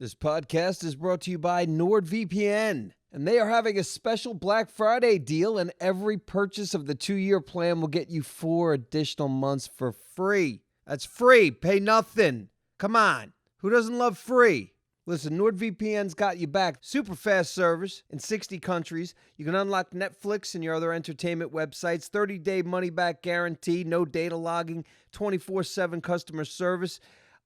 This podcast is brought to you by NordVPN, and they are having a special Black Friday deal, and every purchase of the 2-year plan will get you 4 additional months for free. That's free. Pay nothing. Come on. Who doesn't love free? Listen, NordVPN's got you back. Super fast service in 60 countries. You can unlock Netflix and your other entertainment websites. 30-day money-back guarantee. No data logging. 24/7 customer service.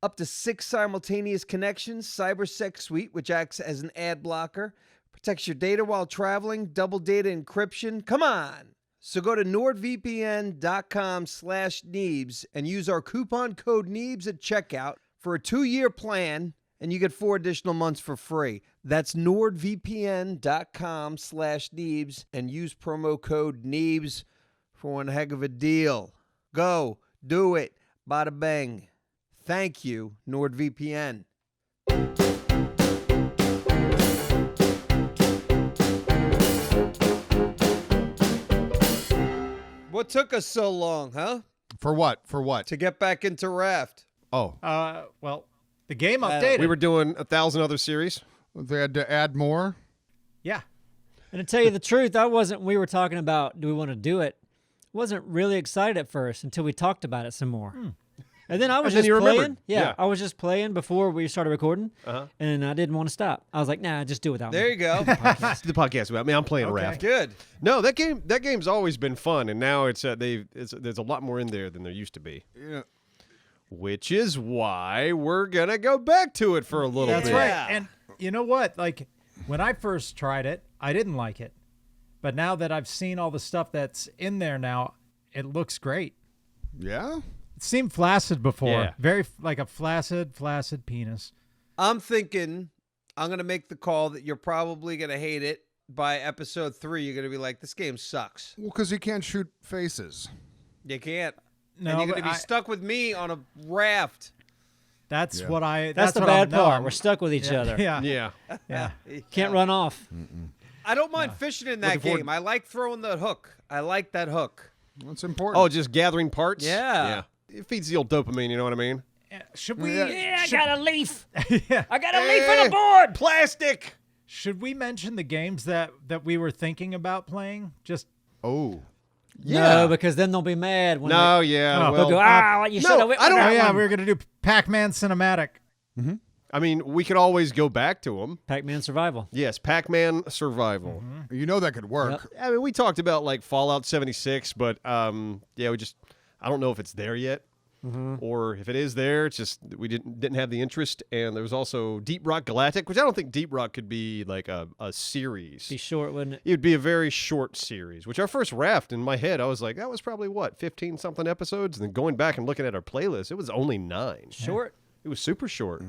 Up to 6 simultaneous connections. CyberSec Suite, which acts as an ad blocker. Protects your data while traveling. Double data encryption. Come on. So go to nordvpn.com/Neebs and use our coupon code Neebs at checkout for a 2-year plan, and you get 4 additional months for free. That's nordvpn.com/Neebs and use promo code Neebs for one heck of a deal. Go. Do it. Bada bang. Thank you, NordVPN. What took us so long, huh? For what? For what? To get back into Raft. Oh. Well, the game updated. We were doing 1,000 other series. They had to add more? Yeah. And to tell you the truth, we were talking about, do we want to do it? Wasn't really excited at first until we talked about it some more. And then I was just playing. Yeah, I was just playing before we started recording, and I didn't want to stop. I was like, nah, just do it without me. There you go. The podcast about me. I'm playing Raft. Good. No, that game's always been fun, and now there's a lot more in there than there used to be. Yeah. Which is why we're gonna go back to it for a little bit. That's right. And you know what? Like when I first tried it, I didn't like it, but now that I've seen all the stuff that's in there now, it looks great. Yeah? It seemed flaccid before. Yeah. Very like a flaccid penis. I'm thinking I'm going to make the call that you're probably going to hate it. By episode 3, you're going to be like, this game sucks. Well, because you can't shoot faces. You can't. No, and you're going but to be stuck with me on a raft. That's Yeah. what I. That's the what bad I'm- no, part. We're stuck with each other. Yeah. Yeah. Yeah. Can't run off. I don't mind fishing in that Looking forward- game. I like throwing the hook. I like that hook. That's important. Oh, just gathering parts? Yeah. It feeds the old dopamine, you know what I mean? Should we? Yeah, I got a leaf. Yeah. I got a leaf on the board. Plastic! Should we mention the games that we were thinking about playing? Just Oh. No, because then they'll be mad. When No, they, yeah. Oh. Well, they'll go, you should have went I with don't- oh that yeah, one." we were gonna do Pac-Man Cinematic. I mean, we could always go back to them. Pac-Man Survival. Yes, Pac-Man Survival. You know that could work. I mean, we talked about like Fallout 76, but I don't know if it's there yet, or if it is there, it's just we didn't have the interest. And there was also Deep Rock Galactic, which I don't think Deep Rock could be like a series. Be short, wouldn't it? It would be a very short series. Which our first Raft in my head, I was like, that was probably what 15 something episodes, and then going back and looking at our playlist, it was only 9. Short It was super short.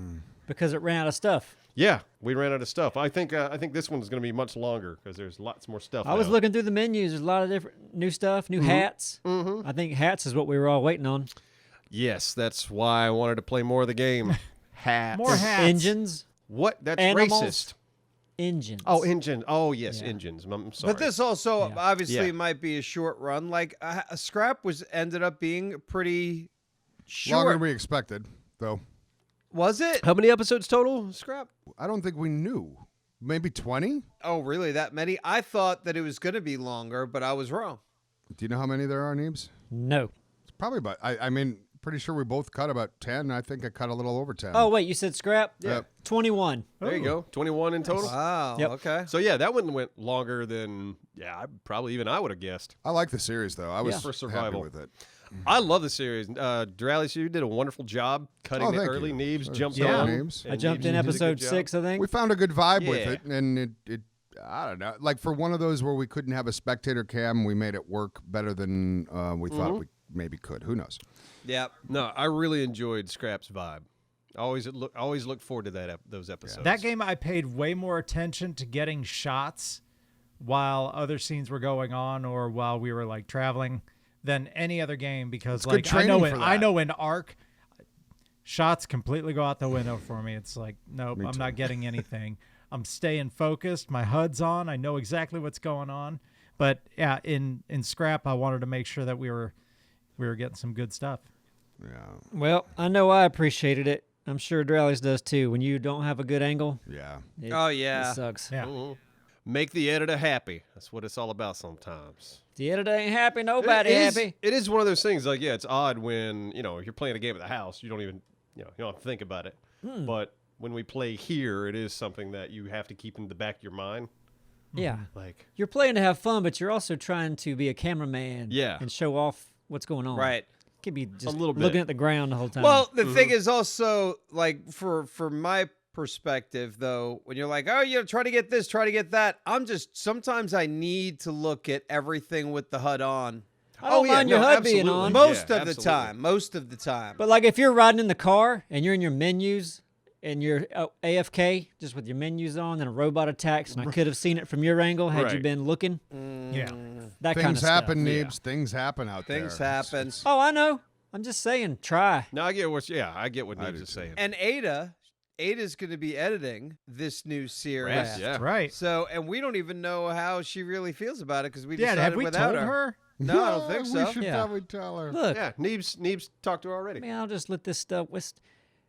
because it ran out of stuff. Yeah, we ran out of stuff. I think this one's going to be much longer because there's lots more stuff. I was now. looking through the menus. There's a lot of different new stuff, new hats. I think hats is what we were all waiting on. Yes, that's why I wanted to play more of the game. Hats. More hats. Engines. What? That's Animals. racist. Engines. Oh, engine. Oh, yes, Yeah. engines. I'm sorry. But this also obviously Yeah. might be a short run. Like a scrap ended up being pretty Longer short. than we expected, though. Was it? How many episodes total, Scrap? I don't think we knew. Maybe 20? Oh, really? That many? I thought that it was going to be longer, but I was wrong. Do you know how many there are, Neebs? No. It's probably about, I mean, pretty sure we both cut about 10. I think I cut a little over 10. Oh, wait, you said scrap? Yeah. 21. There you go. 21 in total. Wow. Yep. Okay. So, yeah, that one went longer than, probably even I would have guessed. I like the series, though. I was For happy survival. with it. I love the series. Doraleous, you did a wonderful job cutting it thank early. you. Neebs jumped Sorry, on. Neebs. and I jumped Neebs in did a good episode job. 6, I think. We found a good vibe with Yeah. it, and it I don't know. Like for one of those where we couldn't have a spectator cam, we made it work better than we thought we maybe could. Who knows? Yep. No, I really enjoyed Scrap's vibe. Always look forward to those episodes. That game, I paid way more attention to getting shots while other scenes were going on or while we were like traveling than any other game because It's good like I know training for I that. know in Ark shots completely go out the window for me. It's like nope, I'm not getting anything. I'm staying focused. My HUD's on. I know exactly what's going on. But yeah, in Scrap, I wanted to make sure that we were getting some good stuff. Yeah. Well, I know I appreciated it. I'm sure Doraleous does too. When you don't have a good angle, Yeah. it sucks. Yeah. Mhm. Make the editor happy. That's what it's all about sometimes. The editor ain't happy, nobody happy. It is one of those things. Like, yeah, it's odd when you're playing a game at the house. You don't even you don't have to think about it. But when we play here, it is something that you have to keep in the back of your mind. Yeah. Like, You're playing to have fun, but you're also trying to be a cameraman Yeah. and show off what's going on. Right. Could be just little bit. looking at the ground the whole time. Well, the thing is also, like, for my perspective, though, when you're like, oh, try to get this, try to get that, sometimes I need to look at everything with the HUD on. I don't mind your HUD being absolutely. on. Most Yeah, of the absolutely. time. Most of the time. But like if you're riding in the car and you're in your menus and you're AFK just with your menus on and a robot attacks and I could have seen it from your angle had you Right. been looking. Yeah. That kind Things of happen, stuff. Neebs. Things happen out there. Things happen. Oh, I know. I'm just saying, try. no, I get what Neebs do is too. saying. And Ada's going to be editing this new series. Raft, yeah. Right. So, and we don't even know how she really feels about it because we Yeah, decided have we without told her? No, I don't think so. We should Yeah. probably tell her. Look, Yeah, Neebs talked to her already. man, I'll just let this stuff.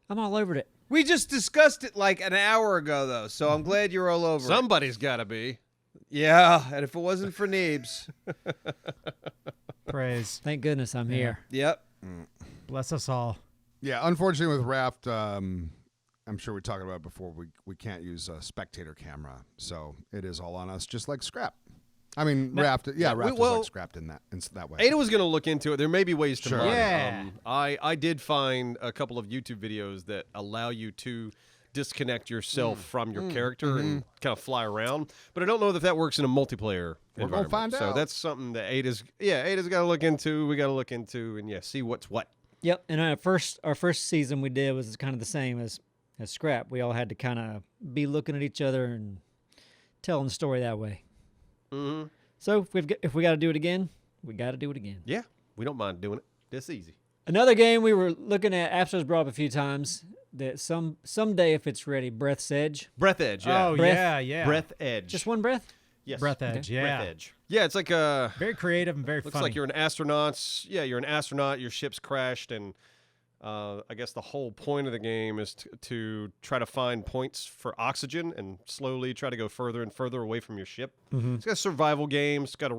I'm all over it. We just discussed it like an hour ago, though, so I'm glad you're all over it. Somebody's got to be. Yeah, and if it wasn't for Neebs. Praise. Thank goodness I'm here. Yep. Bless us all. Yeah, unfortunately with Raft, I'm sure we talked about it before, we can't use a spectator camera, so it is all on us, just like Scrap. I mean, Raft is like Scrapped in that way. Ada was going to look into it. There may be ways to Sure. mod it. Yeah. I did find a couple of YouTube videos that allow you to disconnect yourself from your character and kind of fly around. But I don't know if that works in a multiplayer We're gonna environment. find So out. that's something that Ada's got to look into. We got to look into and see what's what. Yep. And our first season we did was kind of the same as Scrap. We all had to kind of be looking at each other and telling the story that way. Mm-hmm. So if we got to do it again, we got to do it again. Yeah, we don't mind doing it. That's easy. Another game we were looking at, Apsto's brought up a few times, that someday if it's ready, Breath's Edge. Breath Edge, yeah. Oh, Breath- yeah. Breath Edge. Just one breath? yes. Breath Edge, yeah. Breath Edge. Yeah, it's like a... Very creative and very Looks funny. like you're an astronaut. Yeah, you're an astronaut. Your ship's crashed, and I guess the whole point of the game is to try to find points for oxygen and slowly try to go further and further away from your ship. It's got a survival game. It's got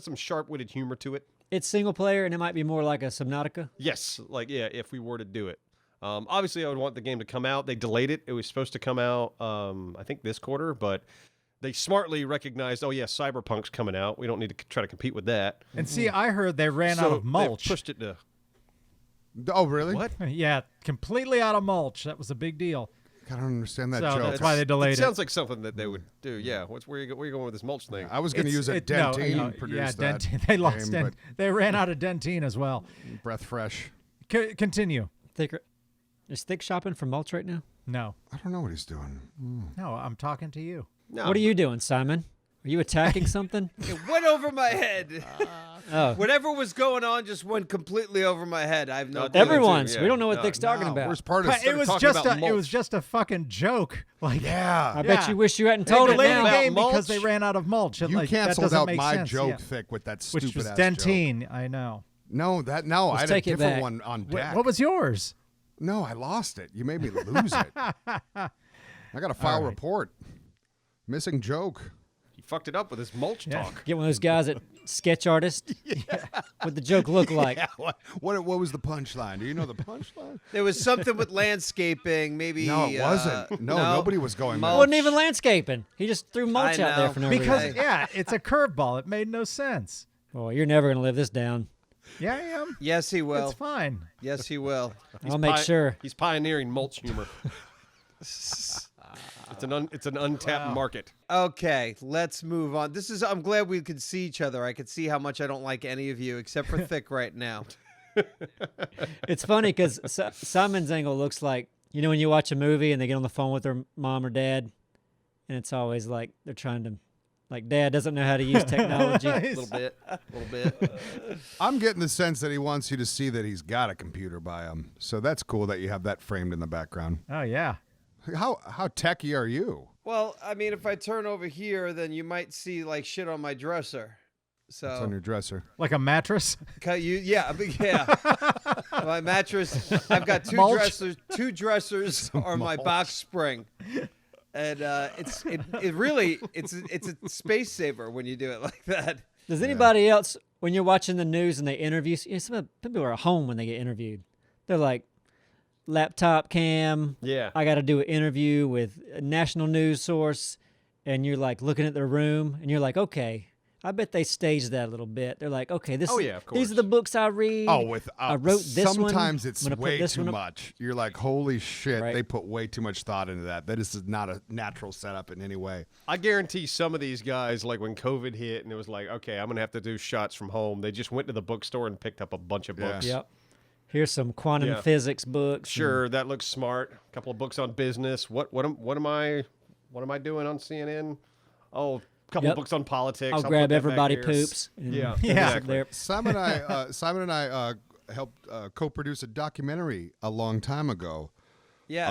some sharp-witted humor to it. It's single player, and it might be more like a Subnautica. Yes, if we were to do it. Obviously, I would want the game to come out. They delayed it. It was supposed to come out, I think, this quarter, but they smartly recognized, oh, yeah, Cyberpunk's coming out. We don't need to try to compete with that. And see, I heard they ran So out of mulch. they pushed it to... Oh, really? What? Yeah, completely out of mulch. That was a big deal. I don't understand that So joke. that's why they delayed it. Sounds like something that they would do. Yeah. Where you going with this mulch thing? I was going to use a Dentine produce yeah, that Dentine. They lost. game, They ran out of Dentine as well. but Breath Fresh. Is Continue. Thick shopping for mulch right now? No, I don't know what he's doing. no, I'm talking to you. No. What are you doing, Simon? Are you attacking something? It went over my head. Oh, Whatever was going on just went completely over my head. I have no clue. everyone's. yeah. We don't know what No, Thick's talking No, about. Worst part is But it was talking just about it was mulch. just a fucking joke. Like yeah. I bet Yeah. you wish you hadn't they told it delayed now. the game About because they mulch? ran out of mulch. You Like, that canceled doesn't out make my sense, joke, yeah. Thick, with that Which stupid was ass Dentine. I know. joke. No, I had a take it different back. one on Wh- deck. What was yours? No, I lost it. You made me lose it. I got to file a right. report. Missing joke. He fucked it up with his mulch Yeah. talk. Get one of those guys that sketch artist. What the joke look like? What was the punchline? Do you know the punchline? There was something with landscaping, maybe. No, it wasn't. No, nobody was going It there. wasn't even landscaping. He just threw mulch I out there know. for no Because reason. yeah, it's a curveball. It made no sense. Well, you're never gonna live this down. Yeah, I am. Yes, he will. It's fine. Yes, he will. I'll make sure. He's pioneering mulch humor. It's an untapped market. Okay, let's move on. I'm glad we could see each other. I could see how much I don't like any of you except for Thick right now. It's funny because Simon's angle looks like, you know, when you watch a movie and they get on the phone with their mom or dad, and it's always like they're trying to, like, dad doesn't know how to use technology. A little bit. I'm getting the sense that he wants you to see that he's got a computer by him. So that's cool that you have that framed in the background. Oh yeah. How techie are you? Well, I mean, if I turn over here, then you might see like shit on my dresser. So it's on your dresser. Like a mattress? Yeah. My mattress. I've got two Mulch. dressers. Two dressers are my box spring, and it's a space saver when you do it like that. Does anybody else, when you're watching the news and they interview, some people are at home when they get interviewed. They're like, laptop cam. Yeah. I got to do an interview with a national news source, and you're like looking at their room, and you're like, okay, I bet they staged that a little bit. They're like, okay, of course. These are the books I read. Oh, I wrote this one. Sometimes it's way too one much. You're like, holy shit, Right. they put way too much thought into that. That is not a natural setup in any way. I guarantee some of these guys, like when COVID hit and it was like, okay, I'm going to have to do shots from home, they just went to the bookstore and picked up a bunch of books. Yep. Here's some quantum physics books. Sure, that looks smart. A couple of books on business. What am I doing on CNN? Oh, a couple of books on politics. I'll put grab that Everybody back here. Poops. Yeah, exactly. Simon and I helped co-produce a documentary a long time ago. Yes.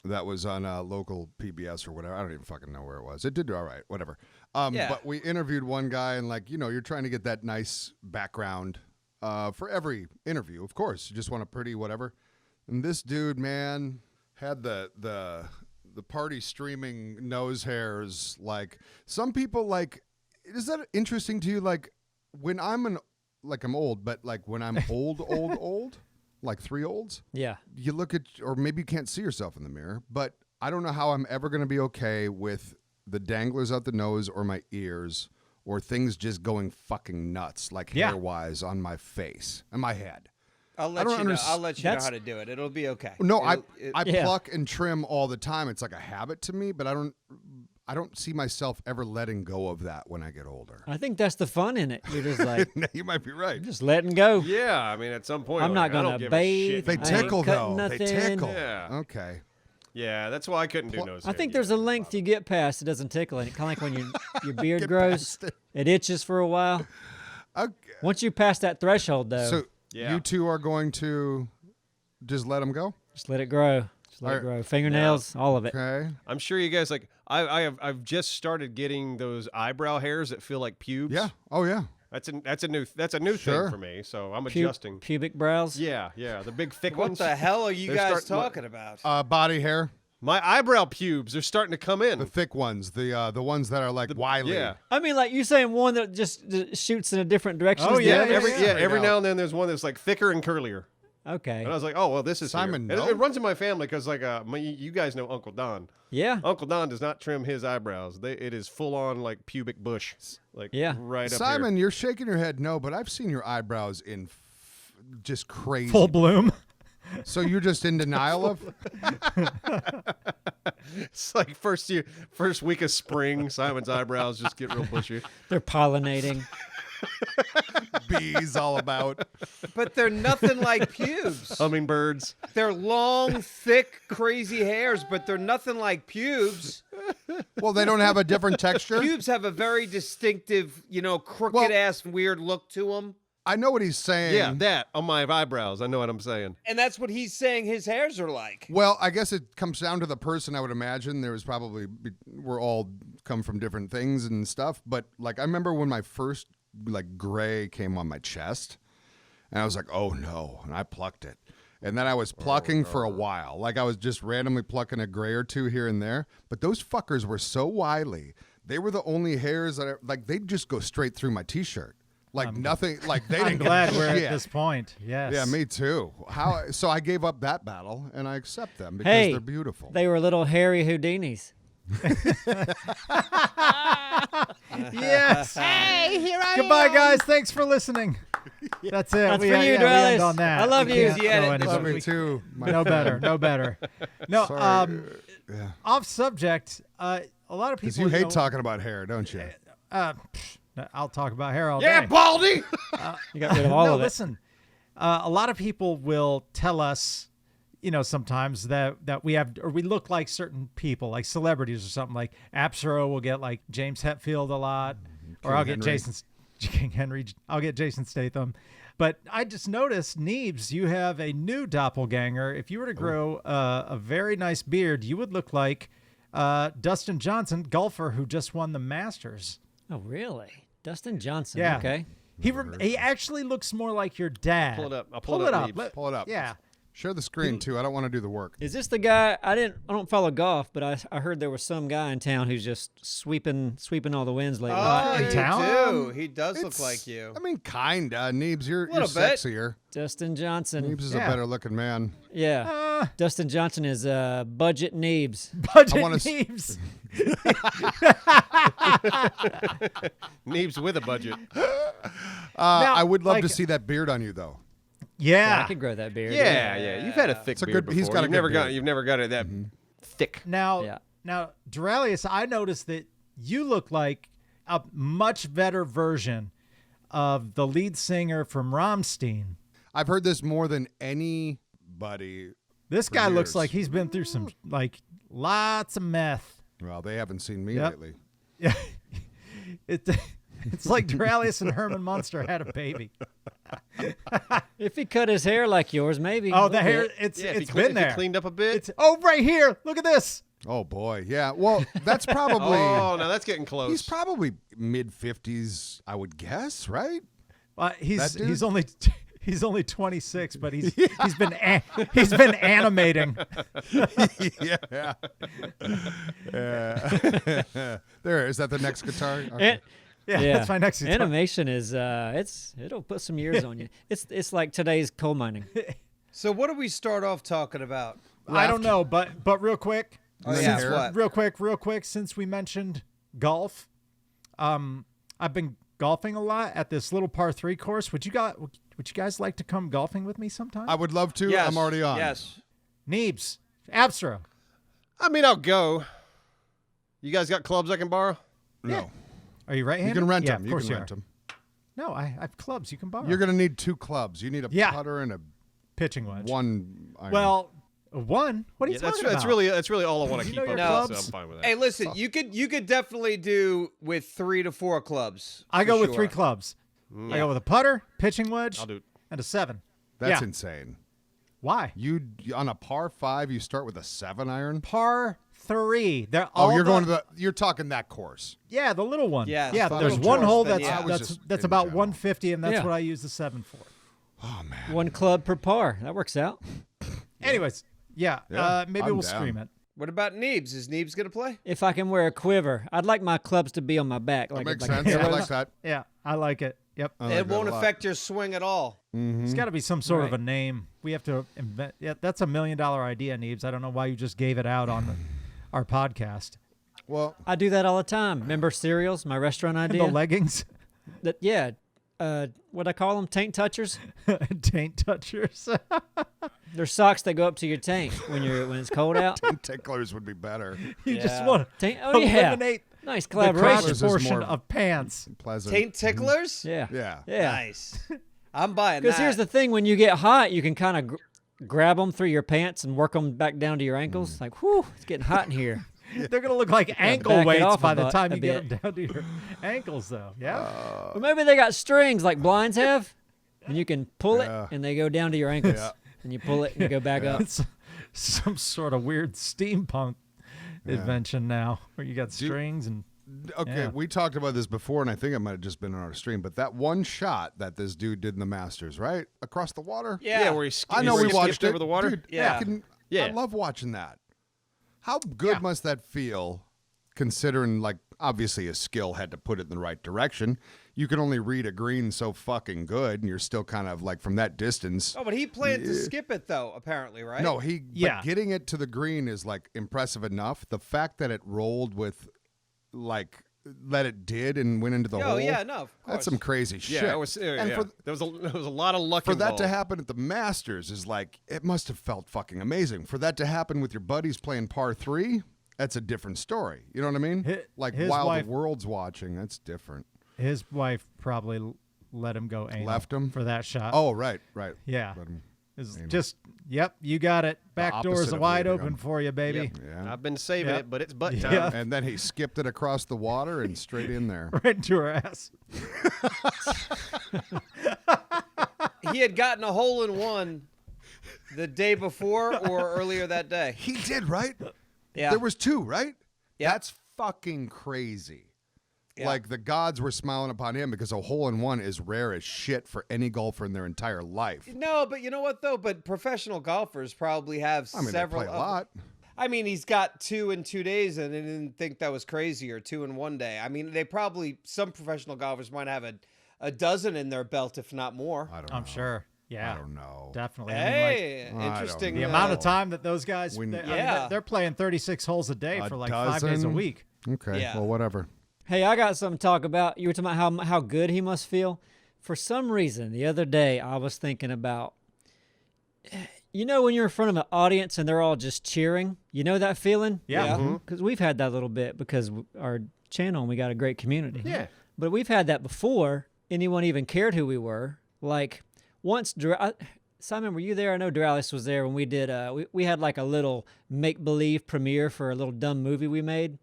That was on a local PBS or whatever. I don't even fucking know where it was. It did all right, whatever. Yeah. But we interviewed one guy, and like, you're trying to get that nice background for every interview. Of course, you just want a pretty whatever. And this dude, man, had the party streaming nose hairs. Like, some people, like, is that interesting to you? Like, when I'm old, but like when I'm old, like 3 olds, Yeah. you look at, or maybe you can't see yourself in the mirror, but I don't know how I'm ever going to be okay with the danglers out the nose or my ears or things just going fucking nuts, like hair-wise on my face and my head. I'll let you know how to do it. It'll be okay. No, I pluck and trim all the time. It's like a habit to me, but I don't see myself ever letting go of that when I get older. I think that's the fun in it. You're just like, You might be right. just letting go. Yeah, I mean, at some point, I'm not going to bathe. They I ain't tickle, cutting though. They nothing. tickle. Yeah. Okay. Yeah, that's why I couldn't do nose I hair think either. there's a length you get past it doesn't tickle. And kind of like when your beard grows, it itches for a while. Okay. Once you pass that threshold, though, So Yeah. you two are going to just let them go? just let it grow. Just let it grow. Fingernails, all of it. Okay. I'm sure you guys like. I've just started getting those eyebrow hairs that feel like pubes. Yeah. Oh, yeah. That's a new Sure. thing for me. So I'm adjusting. Pubic brows. Yeah, the big thick What ones. the hell are you They're guys starting- talking about? Body hair, My eyebrow pubes are starting to come in. the thick ones, the ones that are like wily. Yeah. I mean, like you saying one that just shoots in a different direction. Oh, as the yeah, other? Every Right now and then there's one that's like thicker and curlier. Okay. And I was like, oh well, this is Simon, here. no. It runs in my family because like you guys know Uncle Don. Yeah. Uncle Don does not trim his eyebrows. It is full on like pubic bush, like right up Simon, here. you're shaking your head no, but I've seen your eyebrows in just crazy. Full bloom. So you're just in denial of? It's like first week of spring, Simon's eyebrows just get real bushy. They're pollinating. Bees all about. But they're nothing like pubes. Hummingbirds. They're long, thick, crazy hairs, but they're nothing like pubes. Well, they don't have a different texture? Pubes have a very distinctive, crooked-ass, weird look to them. I know what he's saying. Yeah, that on my eyebrows. I know what I'm saying. And that's what he's saying his hairs are like. Well, I guess it comes down to the person, I would imagine. There was probably, we're all come from different things and stuff. But, like, I remember when my first, like, gray came on my chest. And I was like, oh, no. And I plucked it. And then I was plucking for a while. Like, I was just randomly plucking a gray or two here and there. But those fuckers were so wily. They were the only hairs that, they'd just go straight through my T-shirt. Like, nothing, like, they I'm didn't glad give a we're shit. at this point. Yes. Yeah, me too. So I gave up that battle, and I accept them because Hey, they're beautiful. They were little hairy Houdinis. Yes. Hey, here I am. Goodbye, guys. Thanks for listening. That's it. That's we, for you, we end Doraleous. on that. I love We you. can't Yeah, go any love further. Me too. No better. No better. No. Sorry. Yeah. Off subject. A lot of Because people. you hate talking about hair, don't you? I'll talk about hair all Yeah, day. Baldy. You got rid of all no, of it. listen. A lot of people will tell us, sometimes that we have, or we look like certain people, like celebrities or something. Like Apsaro will get like James Hetfield a lot, or I'll get King Henry. I'll get Jason Statham. But I just noticed, Neebs, you have a new doppelganger. If you were to grow a very nice beard, you would look like Dustin Johnson, golfer who just won the Masters. Oh, really? Dustin Johnson. Yeah. Okay. He actually looks more like your dad. Pull it up. I'll pull it up. Pull it up. Yeah. Share the screen too. I don't want to do the work. Is this the guy? I don't follow golf, but I heard there was some guy in town who's just sweeping all the wins lately. in you town? do. He does look like you. I mean, kinda. Neebs, you're Little bit. sexier. Dustin Johnson. Neebs is a better looking man. Yeah. Dustin Johnson is budget Neebs. Budget I wanna Neebs. Neebs with a budget. I would love to see that beard on you though. Yeah, I could grow that beard. Yeah. You've had a thick beard before. He's got You've never got it that thick. Now, Doraleous, I noticed that you look like a much better version of the lead singer from Rammstein. I've heard this more than anybody. This guy looks like he's been through some, lots of meth. Well, they haven't seen me lately. Yeah. It's like Doraleous and Herman Munster had a baby. If he cut his hair like yours, maybe. Oh, the hair, bit. it's been there. Cleaned up a bit. Right here. Look at this. Oh boy, yeah. Well, that's probably. Oh, no, that's getting close. He's probably mid-50s, I would guess, right? He's only 26, but he's been animating. Yeah. There, is that the next guitar? Okay. Yeah, that's my next guitar. Animation is it'll put some years on you. It's like today's coal mining. So what do we start off talking about? I don't know, but real quick. Oh yeah, what? Real quick, since we mentioned golf, I've been golfing a lot at this little par 3 course. Would you guys like to come golfing with me sometime? I would love to. Yes. I'm already on. Yes. Neebs, Abstro. I mean, I'll go. You guys got clubs I can borrow? No. Yeah. Are you right-handed? You can rent yeah, them. Of You course can you rent are. them. No, I have clubs you can borrow. You're going to need 2 clubs. You need a putter and a pitching wedge. 1 iron. Well, 1. What are you talking about? That's really all I want to keep know up your with, clubs? so I'm fine with that. Hey, listen, you could definitely do with 3 to 4 clubs. I go for with sure. 3 clubs. I go with a putter, pitching wedge, I'll do it. and a 7. That's yeah. insane. Why? You on a par 5, you start with a 7 iron? Par 3. They're You're talking that course. Yeah, the little one. Yeah, yeah. the There's little one course, hole then, that's about 150, and that's what I use the 7 for. Oh man. 1 club per par. That works out. Anyways, maybe I'm we'll down. stream it. What about Neebs? Is Neebs gonna play? If I can wear a quiver, I'd like my clubs to be on my back. That Like makes like sense. I like that. Yeah, I like it. Yep. I like It that won't a lot. affect your swing at all. It's got to be some sort of a Right. name. We have to invent. Yeah, that's $1 million idea, Neebs. I don't know why you just gave it out on our podcast. Well, I do that all the time. Remember cereals, my restaurant And idea? the leggings, What I call them? Taint touchers. taint touchers. They're socks that go up to your taint when it's cold out. ticklers would be better. You just Yeah. want to Taint. Oh yeah. eliminate Nice the crotch collaboration. is portion more- of pants. Pleasant. Taint ticklers? Yeah. Yeah. Yeah. Nice. I'm buying that. Because here's the thing: when you get hot, you can kind of grab them through your pants and work them back down to your ankles. Like, whew, it's getting hot in here. They're gonna look like ankle back it weights off by a the bu- time a you get bit. them down to your ankles, though. Yeah. Or maybe they got strings like blinds have, and you can pull Yeah. it, and they go down to your ankles. Yeah. And you pull it, and you go back up. It's some sort of weird steampunk invention now, where you got strings and. Okay, Yeah. we talked about this before, and I think it might have just been on our stream, but that one shot that this dude did in the Masters, right? Across the water? Yeah. where he I know where we he watched skipped it. over the water. Dude, Yeah. Yeah. I love watching that. How good must that feel, considering, like, obviously his skill had to put it in the right direction. You can only read a green so fucking good, and you're still kind of, like, from that distance. Oh, but he planned to skip it though, apparently, right? No, Yeah. but getting it to the green is, like, impressive enough. The fact that it rolled with, like, that it did and went into the hole. Oh yeah, no, of course. That's some crazy shit. Yeah, it was. And yeah. There was a lot of luck for that involved. to happen at the Masters is like, it must have felt fucking amazing. For that to happen with your buddies playing par 3, that's a different story. You know what I mean? Like his while wife- the world's watching, that's different. His wife probably let him go anal Left him? for that shot. Oh, right. yeah. Let him- It's anal. just, yep, you got it. Back opposite doors of wide leaving open him. for you, baby. Yeah. I've been saving Yep. it, but it's butt time. Yeah. And then he skipped it across the water and straight in there. Right into her ass. He had gotten a hole in one the day before or earlier that day. He did, right? Yeah. There was 2, right? Yeah. That's fucking crazy. like the gods were smiling upon him because a hole-in-one is rare as shit for any golfer in their entire life. No, but you know what though? But professional golfers probably have several. They play a lot. I mean, he's got 2 in 2 days, and I didn't think that was crazy, or 2 in 1 day. I mean, some professional golfers might have a dozen in their belt, if not more. I'm sure. Yeah. I don't know. Definitely. Hey, I mean, interesting. the amount of time that those guys, they're playing 36 holes a day for like 5 days a week. Okay. Yeah. Well, whatever. Hey, I got something to talk about. You were talking about how good he must feel. For some reason, the other day, I was thinking about, you know, when you're in front of an audience and they're all just cheering, you know that feeling? Yeah. Because we've had that a little bit because our channel and we got a great community. Yeah. But we've had that before anyone even cared who we were. Like once, Simon, were you there? I know Doraleous was there when we did, we had like a little make-believe premiere for a little dumb movie we made.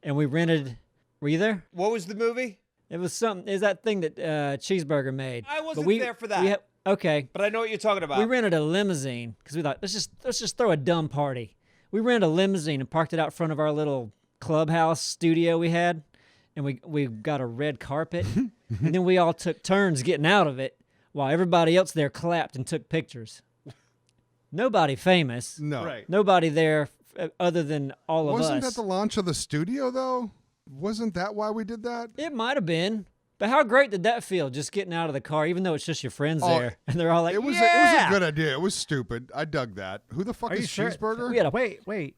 And we rented, were you there? What was the movie? It was that thing that Cheeseburger made. I wasn't there for that. Okay. But I know what you're talking about. We rented a limousine because we thought, let's just throw a dumb party. We rented a limousine and parked it out front of our little clubhouse studio we had. And we got a red carpet. And then we all took turns getting out of it while everybody else there clapped and took pictures. Nobody famous. No. Right. Nobody there other than all of us. Wasn't that the launch of the studio, though? Wasn't that why we did that? It might have been. But how great did that feel, just getting out of the car, even though it's just your friends there? And they're all like, it was yeah! a good idea. It was stupid. I dug that. Who the fuck is Cheeseburger? We had Wait.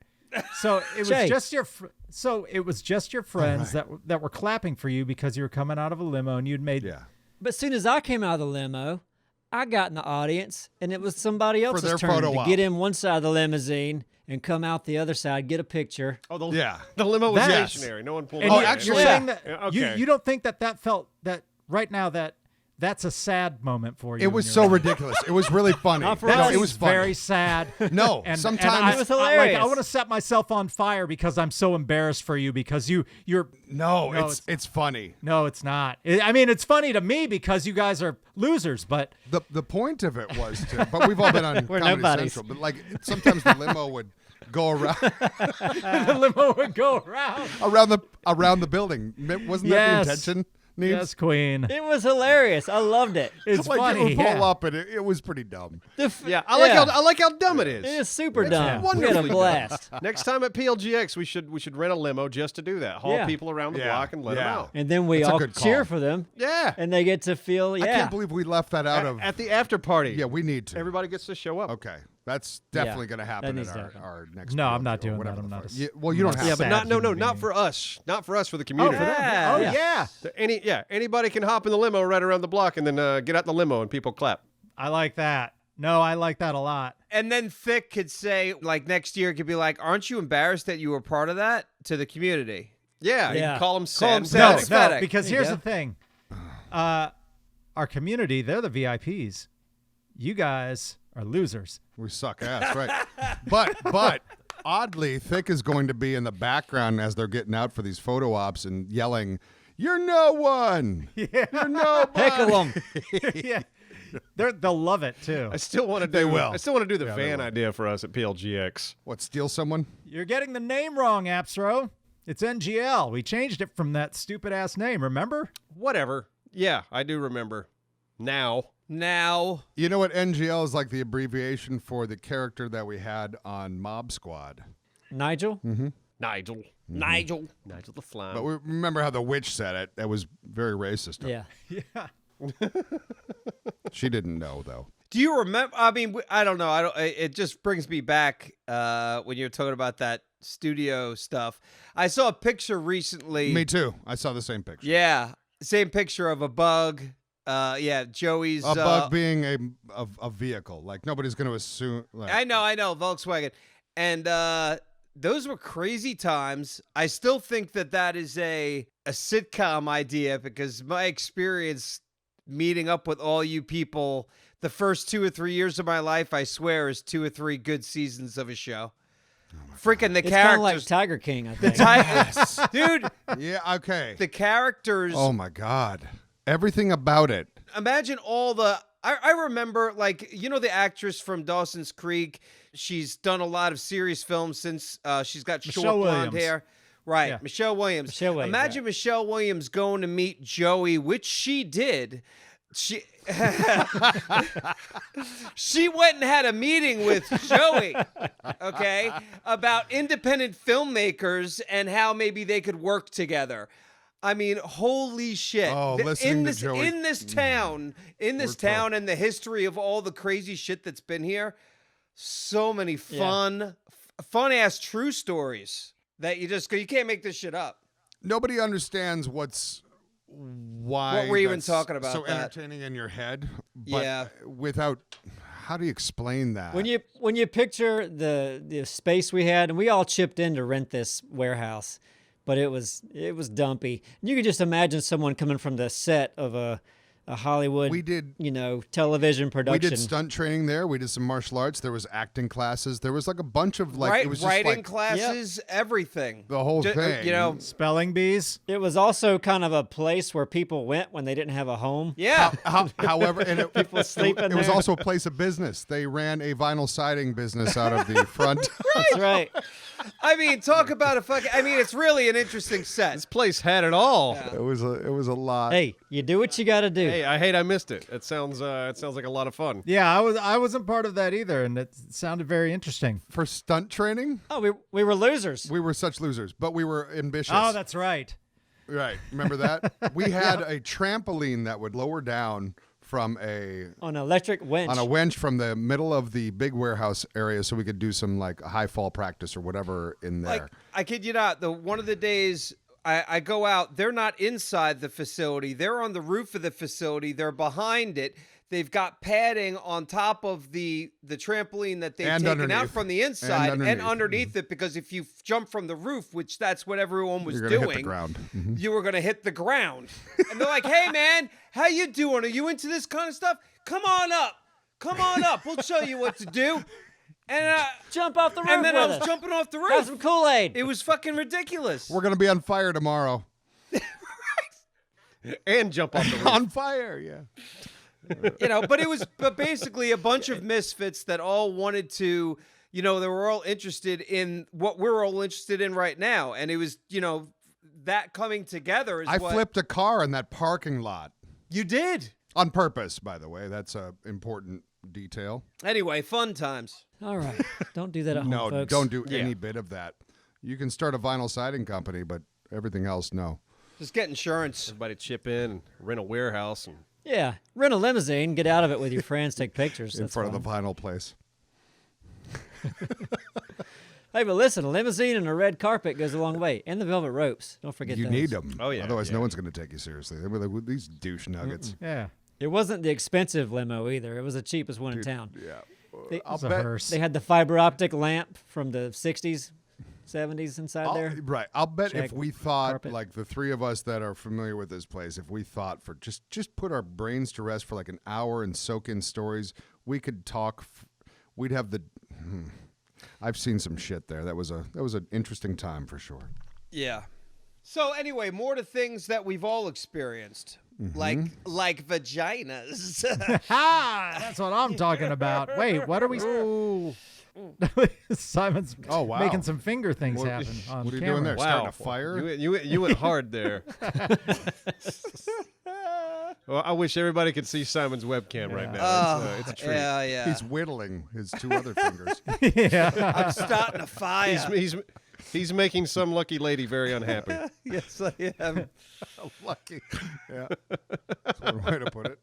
So it was just your friends that were clapping for you because you were coming out of a limo and you'd made. Yeah. But as soon as I came out of the limo, I got in the audience, and it was somebody else's turn to get in one side of the limousine and come out the other side, get a picture. Oh, the limo was stationary. No one pulled. And you're saying that okay. you don't think that felt that right now that's a sad moment for you. It was so ridiculous. It was really funny. It was funny. Very sad. No, sometimes it was hilarious. I want to set myself on fire because I'm so embarrassed for you because you're. No, it's funny. No, it's not. I mean, it's funny to me because you guys are losers, but the point of it was but we've all been on Comedy Central, but like sometimes the limo would go around. The limo would go around the building. Wasn't that the intention? Neebs? Yes, Queen. It was hilarious. I loved it. It's like funny. It would pull up, and it was pretty dumb. I like how dumb it is. It is super dumb. We had a wonderfully blast. Next time at PLGX, we should rent a limo just to do that. Haul people around the block and let them out. And then we all cheer for them. Yeah. And they get to feel, I can't believe we left that out of at the after party. Yeah, we need to. Everybody gets to show up. Okay. That's definitely going to happen at our next. No, I'm not doing that. I'm not. Well, you don't have. Yeah, to. but not for us. Not for us. For the community. Oh, yeah. Anybody can hop in the limo right around the block and then get out the limo and people clap. I like that. No, I like that a lot. And then Thick could say, like next year, could be like, "Aren't you embarrassed that you were part of that?" To the community. Yeah. You can call them sad. No, because here's the thing. Our community, they're the VIPs. You guys are losers. We suck ass, right? But oddly, Thick is going to be in the background as they're getting out for these photo ops and yelling, "You're no one. Yeah. You're nobody." Heckle them. Yeah. They'll love it too. I still want to do. I still want to do the van idea for us at PLGX. What? Steal someone? You're getting the name wrong, Appsro. It's NGL. We changed it from that stupid ass name. Remember? Whatever. Yeah, I do remember. Now. You know what NGL is like the abbreviation for the character that we had on Mob Squad? Nigel? Mm-hmm. Nigel the Flan. But we remember how the witch said it. That was very racist. Yeah. She didn't know, though. Do you remember? I mean, I don't know. It just brings me back when you're talking about that studio stuff. I saw a picture recently. Me too. I saw the same picture. Yeah, same picture of a bug. Joey's a bug being a vehicle. Like nobody's going to assume. Like, I know, Volkswagen, and those were crazy times. I still think that is a sitcom idea because my experience meeting up with all you people the first 2 or 3 years of my life, I swear, is 2 or 3 good seasons of a show. Freaking the it's characters. Kind of like Tiger King, I think. Dude. Yeah, okay. The characters. Oh, my God. Everything about it. Imagine all the... I remember, like, you know the actress from Dawson's Creek? She's done a lot of serious films since she's got short blonde hair. Right, Yeah. Michelle Williams. Michelle Williams, Imagine Michelle Williams going to meet Joey, which she did. She she went and had a meeting with Joey, okay, about independent filmmakers and how maybe they could work together. I mean, holy shit! Oh, listening to Joey. In this town, and the history of all the crazy shit that's been here, so many fun ass true stories that you can't make this shit up. Nobody understands why What we're even that's talking about so that. entertaining in your head, but Yeah. without, how do you explain that? When you picture the space we had, and we all chipped in to rent this warehouse, but it was dumpy. You could just imagine someone coming from the set of a Hollywood, television production. We did stunt training there. We did some martial arts. There was acting classes. There was like a bunch of it was just writing classes, everything. The whole thing. Spelling bees. It was also kind of a place where people went when they didn't have a home. Yeah. However, and People sleeping it was there. also a place of business. They ran a vinyl siding business out of the front. That's right. I mean, talk about it's really an interesting set. This place had it all. Yeah. It was a lot. Hey, you do what you got to do. Hey, I missed it. It sounds like a lot of fun. Yeah, I wasn't part of that either, and it sounded very interesting. For stunt training, Oh, we were losers. we were such losers, but we were ambitious. Oh, that's right. Right. Remember that? We had a trampoline that would lower down from On an electric winch. on a winch from the middle of the big warehouse area, so we could do some like high fall practice or whatever in there. Like, I kid you not, one of the days I go out, they're not inside the facility. They're on the roof of the facility. They're behind it. They've got padding on top of the trampoline that they've And taken out underneath. from the inside And underneath it, because if you jump from the roof, which that's what everyone was You're gonna doing, hit the ground. you were going to hit the ground. And they're like, hey, man, how you doing? Are you into this kind of stuff? Come on up. Come on up. We'll show you what to do. And Jump off the roof and then with I was us. jumping off the Have roof. some Kool-Aid. It was fucking ridiculous. We're gonna be on fire tomorrow. And jump off the roof. On fire, yeah. But it was basically a bunch of misfits that all wanted to, they were all interested in what we're all interested in right now. And it was, that coming together is I what flipped a car in that parking lot you did. on purpose, by the way. That's a important detail. Anyway, fun times. All right. Don't do that at home, No, folks. don't do any bit of that. You can start a vinyl siding company, but everything else, no. Just get insurance. Everybody chip in and rent a warehouse and Yeah. Rent a limousine, get out of it with your friends, take pictures. In That's front fine. of the vinyl place. Hey, but listen, a limousine and a red carpet goes a long way. And the velvet ropes. Don't forget You those. need them. Oh, yeah, Otherwise, yeah. no one's going to take you seriously. They'll be like, these douche nuggets. Yeah. It wasn't the expensive limo either. It was the cheapest one in town. Yeah. They, I'll It's a bet. hearse. they had the fiber optic lamp from the 60s, 70s inside there. Right. I'll bet Shag if we thought, carpet. like the three of us that are familiar with this place, if we thought for just put our brains to rest for like an hour and soak in stories, we could talk. We'd have the. I've seen some shit there. That was an interesting time for sure. Yeah. So anyway, more to things that we've all experienced, like vaginas. That's what I'm talking about. Wait, what are we? Simon's Oh, wow. making some finger things What- happen on what are you camera. doing there? wow, Starting a fire? You went hard there. Well, I wish everybody could see Simon's webcam right now. It's a treat. Yeah. He's whittling his two other fingers. Yeah. I'm starting a fire. He's making some lucky lady very unhappy. Yes, I am. Lucky. Yeah. That's one way to put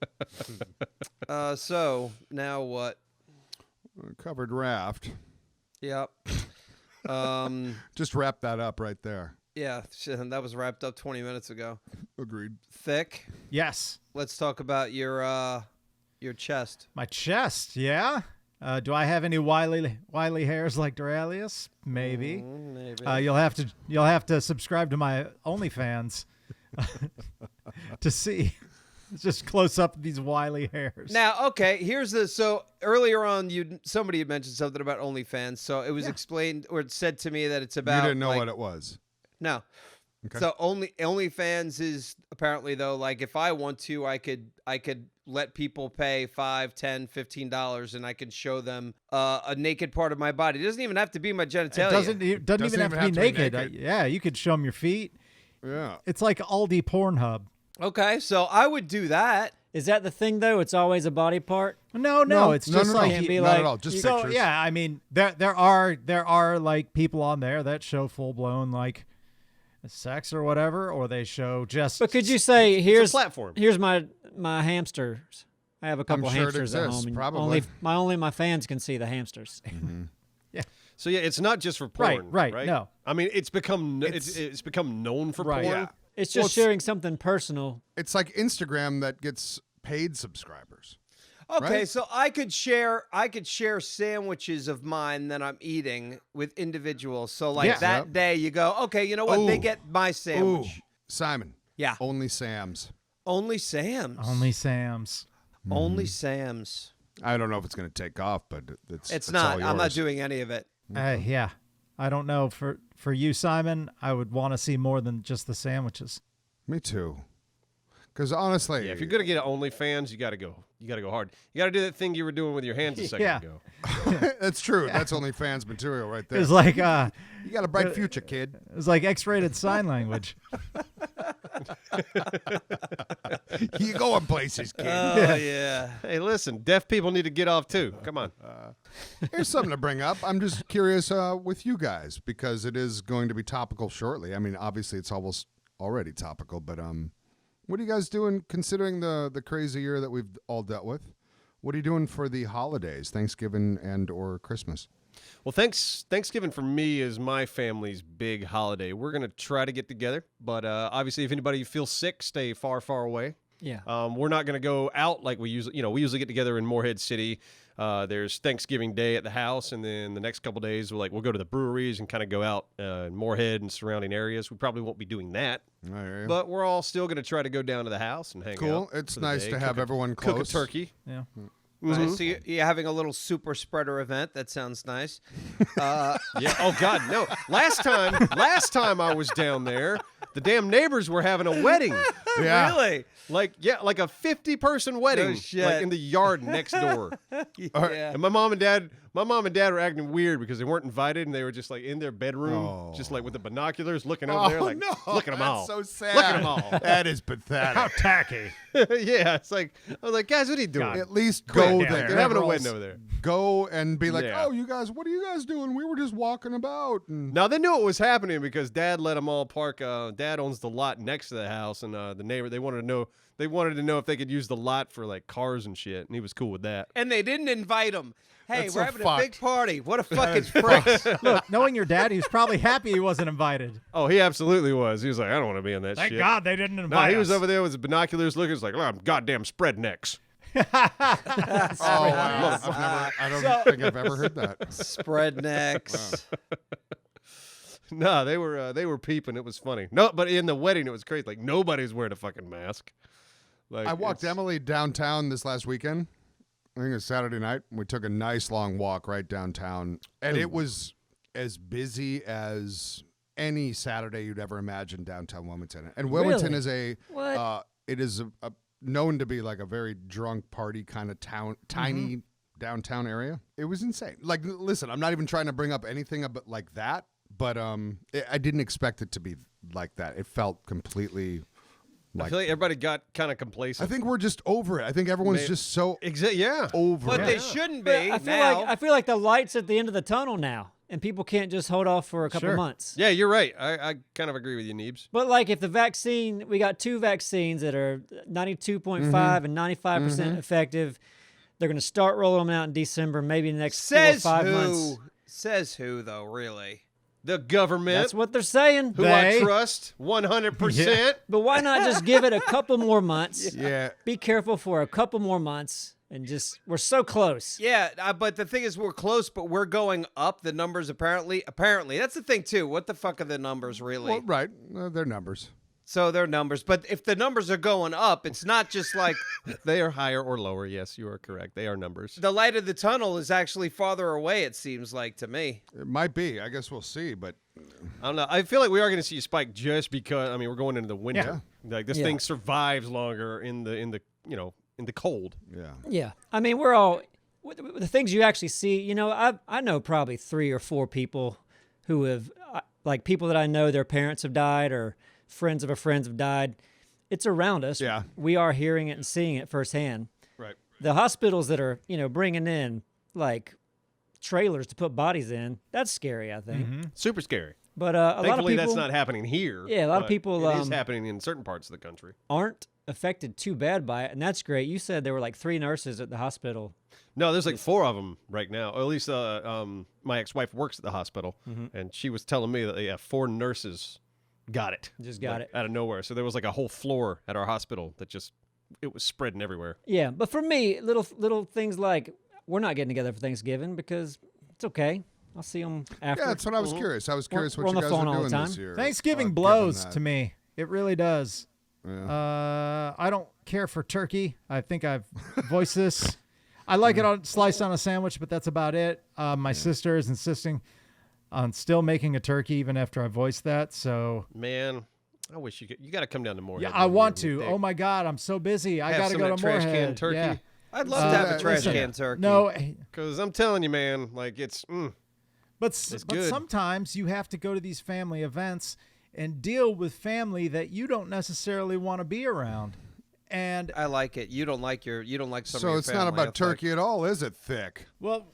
it. So now what? Covered raft. Yep. Just wrap that up right there. Yeah, that was wrapped up 20 minutes ago. Agreed. Thick. Yes. Let's talk about your chest. My chest. Yeah. Do I have any wily hairs like Doraleous? Maybe. Maybe. You'll have to subscribe to my OnlyFans to see. It's just close up these wily hairs. Now, okay, so earlier on somebody had mentioned something about OnlyFans. So it was explained or it said to me that it's about You didn't know what it was. No. Okay. So OnlyFans is apparently though, like if I want to, I could let people pay $5, $10, $15, and I can show them a naked part of my body. It doesn't even have to be my genitalia. It doesn't even have to be naked. Yeah, you could show them your feet. Yeah. It's like Aldi Pornhub. Okay, so I would do that. Is that the thing though? It's always a body part. No, it's just like can't be not like at all. Just so. pictures. Yeah, I mean, there are like people on there that show full blown like sex or whatever, or they show just. But could you say it's here's a platform. Here's my hamsters. I have a couple I'm sure it hamsters at exists, home. And probably. only my fans can see the hamsters. Yeah. So yeah, it's not just for porn, Right. right? No. I mean, it's become known for Right. porn. Yeah. It's just sharing something personal. It's like Instagram that gets paid subscribers. Okay, Right? so I could share sandwiches of mine that I'm eating with individuals. So like that day you go, okay, you know what? They get my sandwich. Ooh, Simon. Yeah. Only Sam's. Only Sam's. Only Sam's. Only Sam's. I don't know if it's going to take off, but It's not. all I'm not yours. doing any of it. Yeah. I don't know. For you, Simon, I would want to see more than just the sandwiches. Me too. Because honestly, Yeah, if you're gonna get OnlyFans, you gotta go. You gotta go hard. You gotta do that thing you were doing with your hands a second ago. that's true. That's only fans material right there. It was like You got a bright future, kid. it was like X-rated sign language. You going places, kid. Oh yeah. Hey, listen, deaf people need to get off too. Come on. Here's something to bring up. I'm just curious with you guys because it is going to be topical shortly. I mean, obviously it's almost already topical, but what are you guys doing considering the crazy year that we've all dealt with? What are you doing for the holidays, Thanksgiving and or Christmas? Well, Thanksgiving for me is my family's big holiday. We're gonna try to get together, but obviously, if anybody feels sick, stay far, far away. Yeah. We're not gonna go out like we usually. We usually get together in Morehead City. There's Thanksgiving Day at the house, and then the next couple days we'll go to the breweries and kind of go out in Morehead and surrounding areas. We probably won't be doing that, but we're all still gonna try to go down to the house and hang out. Cool. It's for the nice day, to have everyone close. cook a turkey. Yeah. So you're having a little super spreader event. That sounds nice. Yeah. Oh God, no. Last time I was down there, the damn neighbors were having a wedding. Yeah. Really? Like a 50-person wedding, No shit. like in the yard next door. Yeah. And my mom and dad were acting weird because they weren't invited, and they were just like in their bedroom, Oh. just like with the binoculars looking over there, like no. look at them That's all. so sad. Look at them all. That is pathetic. How tacky. Yeah, it's like I was like, guys, what are you doing? At least go Yeah, there. They're having a Girls, wedding over there. Go and be like, Yeah. oh, you guys, what are you guys doing? We were just walking about. And Now they knew it was happening because Dad let them all park. Dad owns the lot next to the house, and the neighbor they wanted to know if they could use the lot for like cars and shit, and he was cool with that. And they didn't invite him. Hey, That's we're so having a fucked. big party. What a fucking prick. Look, knowing your dad, he was probably happy he wasn't invited. Oh, he absolutely was. He was like, I don't want to be in that Thank shit. God they didn't No, invite he was us. over there with his binoculars looking. He's like, I'm goddamn spread necks. oh, wow. I don't think I've ever heard that. Spread necks. No, they were peeping. It was funny. No, but in the wedding, it was crazy. Like nobody's wearing a fucking mask. Like I walked it's- Emily downtown this last weekend. I think it was Saturday night. We took a nice long walk right downtown, and it was as busy as any Saturday you'd ever imagine downtown Wilmington. And Wilmington Really? is it is a known to be like a very drunk party kind of town, tiny downtown area. It was insane. Like, listen, I'm not even trying to bring up anything about like that, but I didn't expect it to be like that. It felt completely. I feel like everybody got kind of complacent. I think we're just over it. I think everyone's just so yeah. over But it. they shouldn't be. But I feel like the light's at the end of the tunnel now, and people can't just hold off for a couple Sure. months. Yeah, you're right. I kind of agree with you, Neebs. But like if the vaccine, we got 2 vaccines that are 92.5 and 95% effective. They're going to start rolling them out in December, maybe in the next 4 or Says 5 who? months. Says who, though, really? The government, That's what they're saying. who I trust 100%. But why not just give it a couple more months? Yeah. Be careful for a couple more months, and just we're so close. Yeah, but the thing is, we're close, but we're going up. The numbers apparently. That's the thing, too. What the fuck are the numbers, really? Well, right. They're numbers. So they're numbers. But if the numbers are going up, it's not just like They are higher or lower. Yes, you are correct. They are numbers. the light of the tunnel is actually farther away, it seems like to me. It might be. I guess we'll see. But I don't know. I feel like we are going to see a spike just because we're going into the winter. Yeah. Like this thing survives longer in the in the cold. Yeah. Yeah. I mean, we're all the things you actually see. You know, I know probably 3 or 4 people who have like people that I know their parents have died or friends of a friends have died. It's around us. Yeah. We are hearing it and seeing it firsthand. Right. The hospitals that are, bringing in like trailers to put bodies in, that's scary, I think. Mm-hmm. Super scary. But a lot of Thankfully, people, that's not happening here. Yeah, a lot of but people, it is happening in certain parts of the country. aren't affected too bad by it, and that's great. You said there were like 3 nurses at the hospital. No, there's like 4 of them right now. Or at least my ex-wife works at the hospital, and she was telling me that 4 nurses got it. Just got it out of nowhere. So there was like a whole floor at our hospital that it was spreading everywhere. Yeah, but for me, little things like we're not getting together for Thanksgiving because it's okay. I'll see them after. Yeah, that's what I was curious. I was curious We're what on you the guys phone are all doing the time. this year. Thanksgiving given blows that. to me. It really does. Yeah. I don't care for turkey. I think I've voiced this. I like it sliced on a sandwich, but that's about it. My sister is insisting on still making a turkey even after I voiced that. So Man, I wish you got to come down to Moorhead. yeah, I one want year to. with Dick. Oh my God, I'm so busy. I Have got to some go of to that trash Moorhead. can turkey. Yeah. I'd love to have a trash listen. can turkey. No, Because I'm telling you, man, like it's. but good. sometimes you have to go to these family events and deal with family that you don't necessarily want to be around. And I like it. You don't like some of your So it's not family, about it's turkey at all, is it, Thick? well,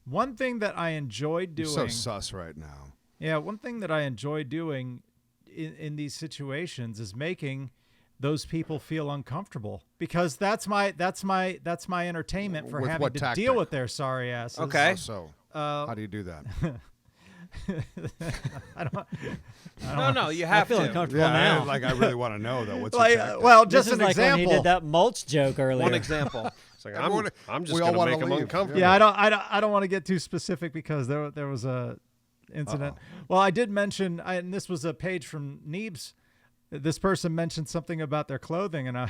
one thing that I enjoy doing. You're so sus right now. Yeah, one thing that I enjoy doing in these situations is making those people feel uncomfortable because that's my entertainment for With having what to tactic? deal with their sorry asses. Okay. So how do you do that? No, you I have feel to. uncomfortable Yeah, now. I really want to know though. What's Like, your tactic? well, This just is an like example. when he did that mulch joke earlier. One example. It's like Everyone- I'm just we all gonna wanna make them leave. uncomfortable. Yeah, I don't want to get too specific because there was a incident. Well, I did mention, and this was a page from Neebs. This person mentioned something about their clothing, and I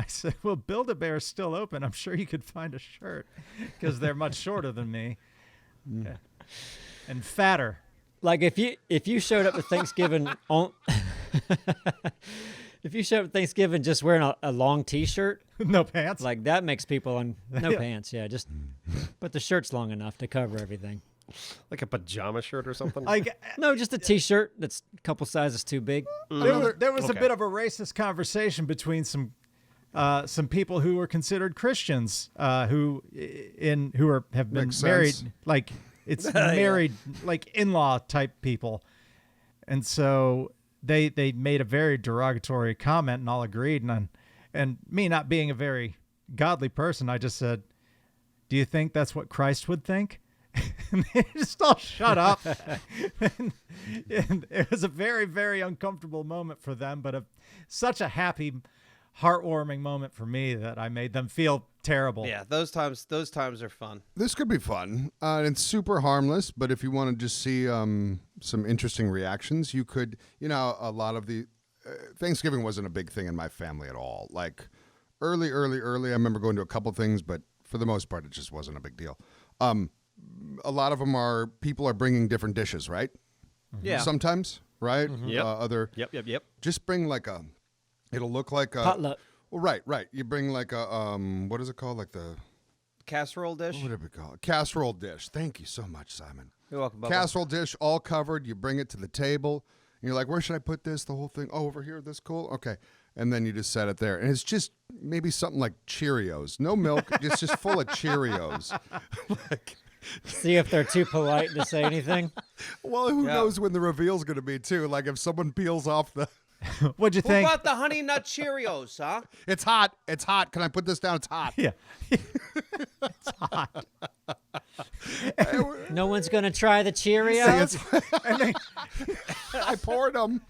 said, "Well, Build-A-Bear's still open. I'm sure you could find a shirt because they're much shorter than me, yeah. And fatter." Like if you showed up at Thanksgiving on, if you showed up at Thanksgiving just wearing a long T-shirt, No pants. like that makes people no Yeah. pants. Yeah, just but the shirt's long enough to cover everything. Like a pajama shirt or something. Like No, just a T-shirt that's a couple sizes too big. there was a Okay. bit of a racist conversation between some people who were considered Christians who have been Makes married, sense. like it's married like in-law type people, and so they made a very derogatory comment, and all agreed. And me not being a very godly person, I just said, "Do you think that's what Christ would think?" And they just all shut up. and it was a very, very uncomfortable moment for them, but such a happy, heartwarming moment for me that I made them feel terrible. Yeah, those times are fun. This could be fun. It's super harmless, but if you want to just see some interesting reactions, you could. A lot of the Thanksgiving wasn't a big thing in my family at all. Like early, I remember going to a couple things, but for the most part, it just wasn't a big deal. A lot of them people are bringing different dishes, right? Yeah. Sometimes, right? Yep. Yep. Just bring like it'll look like a Potluck. Well, right. You bring like a what is it called? Like the Casserole dish. what would it call? Casserole dish. Thank you so much, Simon. You're welcome, Bubba. Casserole dish, all covered. You bring it to the table, and you're like, "Where should I put this?" The whole thing. Oh, over here. This cool. Okay, and then you just set it there, and it's just maybe something like Cheerios, no milk, just full of Cheerios. See if they're too polite to say anything. Well, who Yeah. knows when the reveal's going to be too? Like if someone peels off the, What'd you Who think? bought the Honey Nut Cheerios, huh? it's hot. It's hot. Can I put this down? It's hot. Yeah. No one's gonna try the Cheerios. I poured them.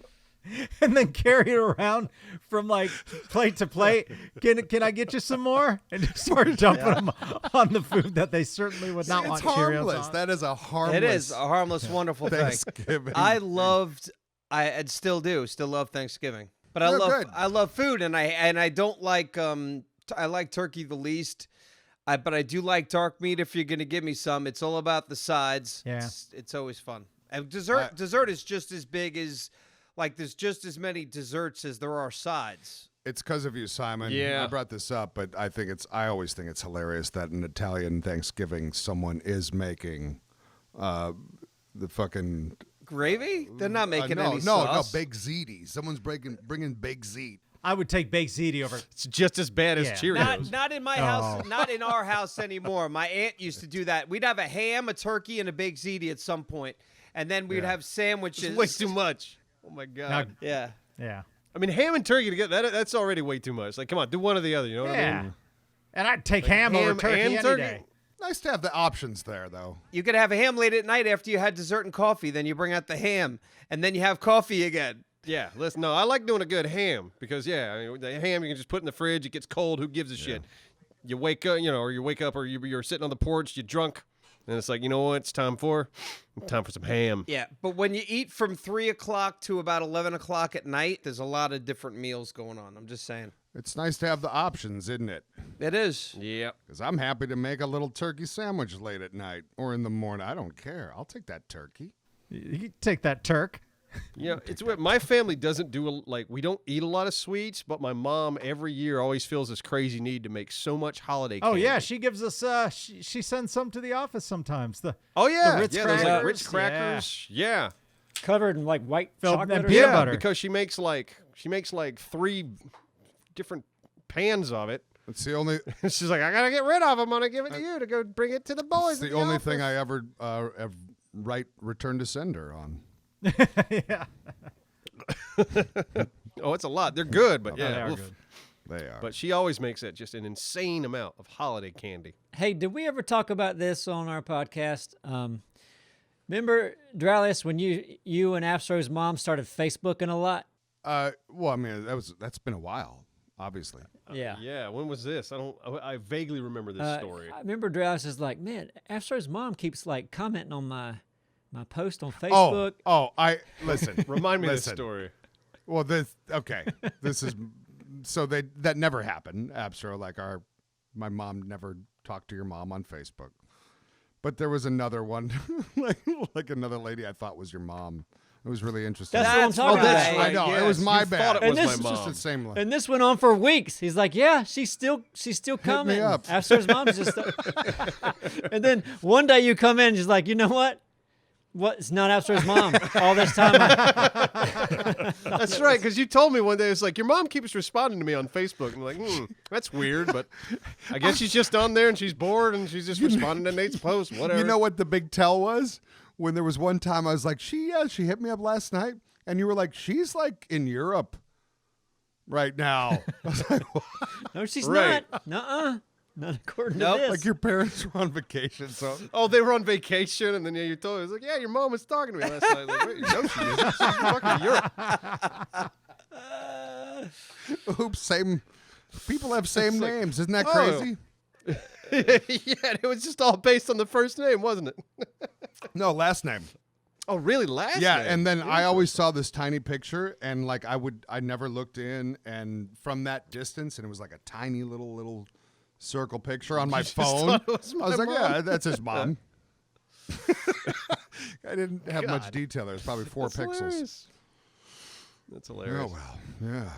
And then carry it around from like plate to plate. Can I get you some more? And just start dumping them on the food that they certainly would not It's want Cheerios harmless. on. That is a harmless. It is a harmless, wonderful thing. Thanksgiving. I still love Thanksgiving, but I Oh, love good. I love food, and I don't like I like turkey the least. But I do like dark meat if you're gonna give me some. It's all about the sides. Yeah. It's always fun. And dessert is just as big as like there's just as many desserts as there are sides. It's because of you, Simon. Yeah. I brought this up, but I always think it's hilarious that an Italian Thanksgiving someone is making the fucking Gravy? They're not making any sauce. No, baked ziti. Someone's bringing baked ziti. I would take baked ziti over. It's just as bad as Cheerios. Not in my house. Not in our house anymore. My aunt used to do that. We'd have a ham, a turkey, and a baked ziti at some point, and then we'd have sandwiches. It's way too much. Oh my god. Yeah. I mean, ham and turkey together, that's already way too much. Like, come on, do one or the other. You know what I mean? And I'd take ham over turkey and any turkey? day. Nice to have the options there, though. You could have a ham late at night after you had dessert and coffee. Then you bring out the ham, and then you have coffee again. Yeah, listen, no, I like doing a good ham because, I mean, the ham you can just put in the fridge. It gets cold. Who gives a shit? You wake up, or you're sitting on the porch, you're drunk, and it's like, you know what? It's time for some ham. Yeah, but when you eat from 3 o'clock to about 11 o'clock at night, there's a lot of different meals going on. I'm just saying. It's nice to have the options, isn't it? It is. Yep. Because I'm happy to make a little turkey sandwich late at night or in the morning. I don't care. I'll take that turkey. You can take that Turk. Yeah, it's what my family doesn't do. We don't eat a lot of sweets, but my mom every year always feels this crazy need to make so much holiday candy. Oh yeah, she gives us. She sends some to the office sometimes. The Ritz those crackers. like Ritz crackers. Yeah. Covered in like white chocolate and or peanut something? butter. Because she makes like 3 different pans of it. It's the only. She's like, I gotta get rid of them. I'm gonna give it to you to go bring it to the boys. It's the only thing I ever have return to sender on. Yeah. Oh, it's a lot. They're good, but They are oof. good. They are. But she always makes that just an insane amount of holiday candy. Hey, did we ever talk about this on our podcast? Remember, Doraleous, when you and Astro's mom started Facebooking a lot? Well, I mean, that's been a while, obviously. Yeah. Yeah. When was this? I vaguely remember this story. I remember Doraleous is like, man, Astro's mom keeps like commenting on my post on Facebook. Listen. Remind me of this story. Well, this is so that never happened. Abstro, my mom never talked to your mom on Facebook, but there was another one, like another lady I thought was your mom. It was really interesting. That's what I'm talking about. I know it was my bad. Thought it was And my Just mom. the same. And this went on for weeks. He's like, yeah, she's still commenting. up. Astro's mom's just. And then one day you come in, and she's like, you know what? What? It's not Astro's mom. All this time. That's right, because you told me one day, it's like, your mom keeps responding to me on Facebook. And I'm like, that's weird, but I guess she's just on there and she's bored and she's just responding to Nate's post, whatever. You know what the big tell was? When there was one time I was like, she hit me up last night, and you were like, she's like in Europe right now. I was like, what? No, she's Right. not. Nuh-uh. Not according Nope. to this. Like your parents were on vacation, so Oh, they were on vacation, and then you told me, it was like, yeah, your mom was talking to me last night. I was like, wait, no, she isn't. She's fucking Europe. oops, same. People have same like, names. Isn't that oh. crazy? Yeah, it was just all based on the first name, wasn't it? No, last name. Oh, really? Last Yeah, name? and then I always saw this tiny picture, and like I never looked in, and from that distance, and it was like a tiny little circle picture on my just phone. thought it was I was my like, mom? yeah, that's his mom. I didn't have much God. detail. There was probably 4 That's pixels. hilarious. That's hilarious. Oh well, yeah.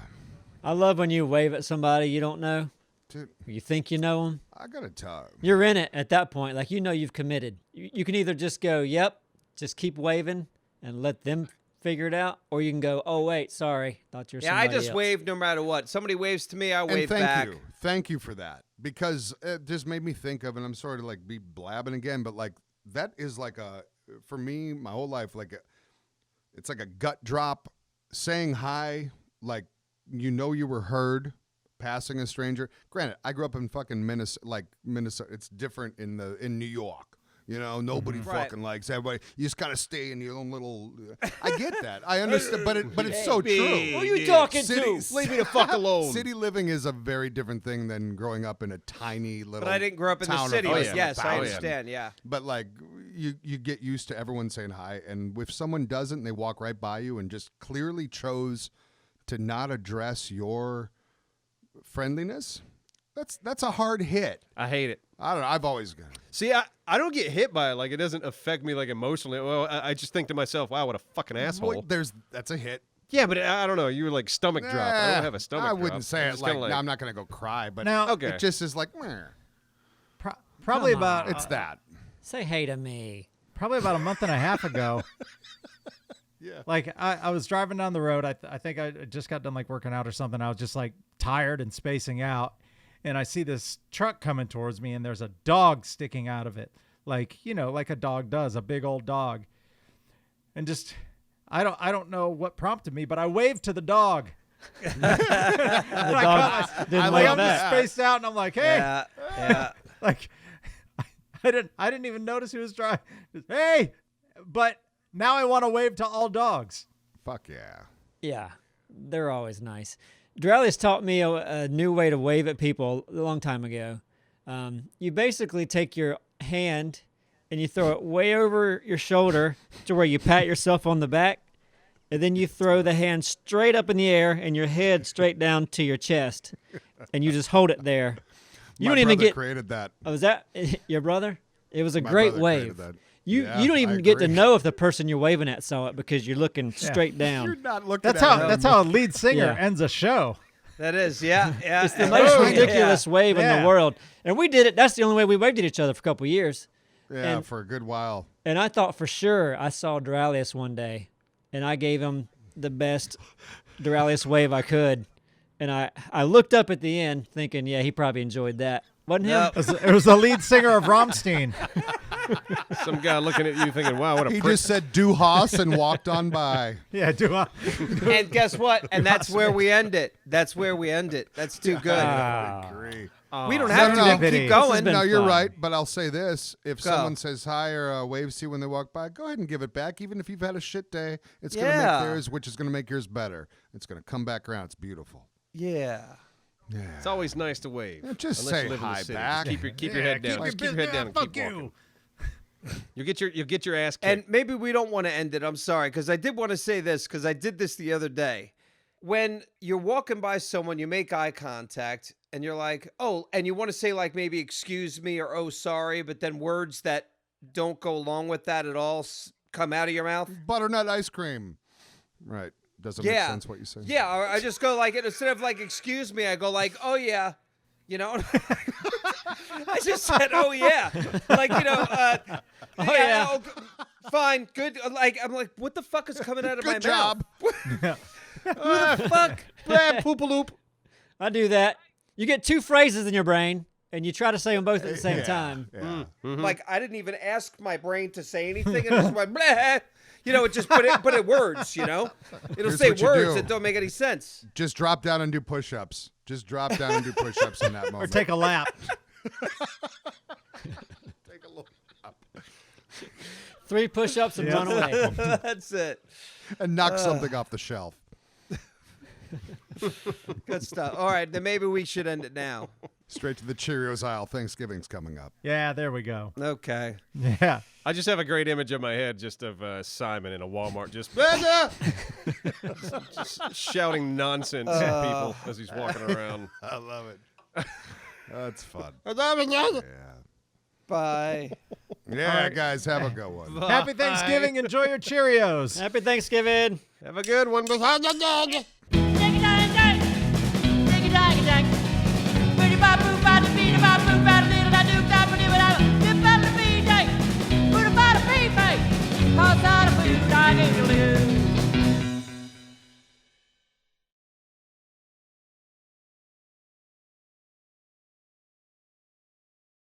I love when you wave at somebody you don't know. Dude, You think you know them. I gotta tell. You're in it at that point. Like, you know you've committed. You can either just go, yep, just keep waving and let them figure it out, or you can go, oh, wait, sorry. Thought you were Yeah, I somebody just else. wave no matter what. Somebody waves to me, I And wave thank back. you. Thank you for that. Because it just made me think of, and I'm sorry to like be blabbing again, but like that is like for me, my whole life, it's like a gut drop, saying hi, like, you were heard, passing a stranger. Granted, I grew up in fucking Minnesota. It's different in New York. Nobody fucking likes everybody. You just gotta stay in your own little. I get that. I understand, but it's so true. Who are you talking City- to? Leave me the fuck alone. City living is a very different thing than growing up in a tiny little. But I didn't grow up in the town of city. less But than yes, I 1,000. understand. Yeah. But like you get used to everyone saying hi, and if someone doesn't, they walk right by you and just clearly chose to not address your friendliness. That's a hard hit. I hate it. I don't know. I've always got. See, I don't get hit by it. Like, it doesn't affect me, like, emotionally. Well, I just think to myself, wow, what a fucking asshole. That's a hit. Yeah, but I don't know. You were like stomach drop. I don't have a stomach drop. I wouldn't say it like, no, I'm not going to go cry, but now, it just is like, meh. Probably about it's that. Say hey to me. Probably about a month and a half ago. Yeah. Like I was driving down the road. I think I just got done like working out or something. I was just like tired and spacing out, and I see this truck coming towards me, and there's a dog sticking out of it, like like a dog does, a big old dog. And just I don't know what prompted me, but I waved to the dog. The dog didn't like I'm that. just spaced out, and I'm like, hey, Yeah. like I didn't even notice he was driving. Hey, but now I want to wave to all dogs. Fuck yeah. Yeah, they're always nice. Doraleous taught me a new way to wave at people a long time ago. You basically take your hand and you throw it way over your shoulder to where you pat yourself on the back, and then you throw the hand straight up in the air and your head straight down to your chest, and you just hold it there. You My don't even brother get. created that. Oh, was that your brother? It was a My great brother wave. created that. You Yeah, don't I even get to agree. know if the person you're waving at saw it because you're looking straight down. You're not looking That's at how him. that's how a lead singer Yeah. ends a show. That is, yeah. It's the most ridiculous wave in Yeah. the world. And we did it. That's the only way we waved at each other for a couple of years. Yeah, and- for a good while. And I thought for sure I saw Doraleous one day, and I gave him the best Doraleous wave I could. And I looked up at the end thinking, yeah, he probably enjoyed that. Wasn't him? Nope. It was the lead singer of Rammstein. Some guy looking at you thinking, wow, what a He prick. just said "Du hast" and walked on by. Yeah, do I? And guess what? And that's where we end it. That's where we end it. That's too good. I agree. We don't have No, to no, keep This has going. been No, you're fun. right, but I'll say this: if Go. someone says hi or waves to you when they walk by, go ahead and give it back. Even if you've had a shit day, it's going to Yeah. make theirs, which is going to make yours better. It's going to come back around. It's beautiful. Yeah. Yeah. It's always nice to wave. Yeah, just unless say you live in the hi city. back. Just keep your head down. Just keep your head down and fuck keep you. walking. You'll get your ass kicked. And maybe we don't want to end it. I'm sorry, because I did want to say this, because I did this the other day. When you're walking by someone, you make eye contact, and you're like, oh, and you want to say like maybe excuse me or oh, sorry, but then words that don't go along with that at all come out of your mouth. Butternut ice cream. Right. Doesn't make sense what you say. Yeah, or I just go like, instead of like excuse me, I go like, oh yeah. You know, I just said, "Oh yeah," like yeah. oh, fine, good. Like I'm like, what the fuck is coming out of my Good job. mouth? Who the fuck? Poop-a-loop. I do that. You get two phrases in your brain, and you try to say them both at the same time. Yeah. Like I didn't even ask my brain to say anything, and it just went, bleh. You know, it just put it words. You know, it'll Here's say what you words do. that don't make any sense. Just drop down and do push-ups. Just drop down and do push-ups in that Or moment. take a lap. Take a look. 3 push-ups and run away. That's it. And knock something off the shelf. Good stuff. All right, then maybe we should end it now. Straight to the Cheerios aisle. Thanksgiving's coming up. Yeah, there we go. Okay. Yeah. I just have a great image in my head just of Simon in a Walmart just shouting nonsense at people as he's walking around. I love it. That's fun. Bye. Yeah, guys, have a good one. Happy Thanksgiving. Enjoy your Cheerios. Happy Thanksgiving. Have a good one.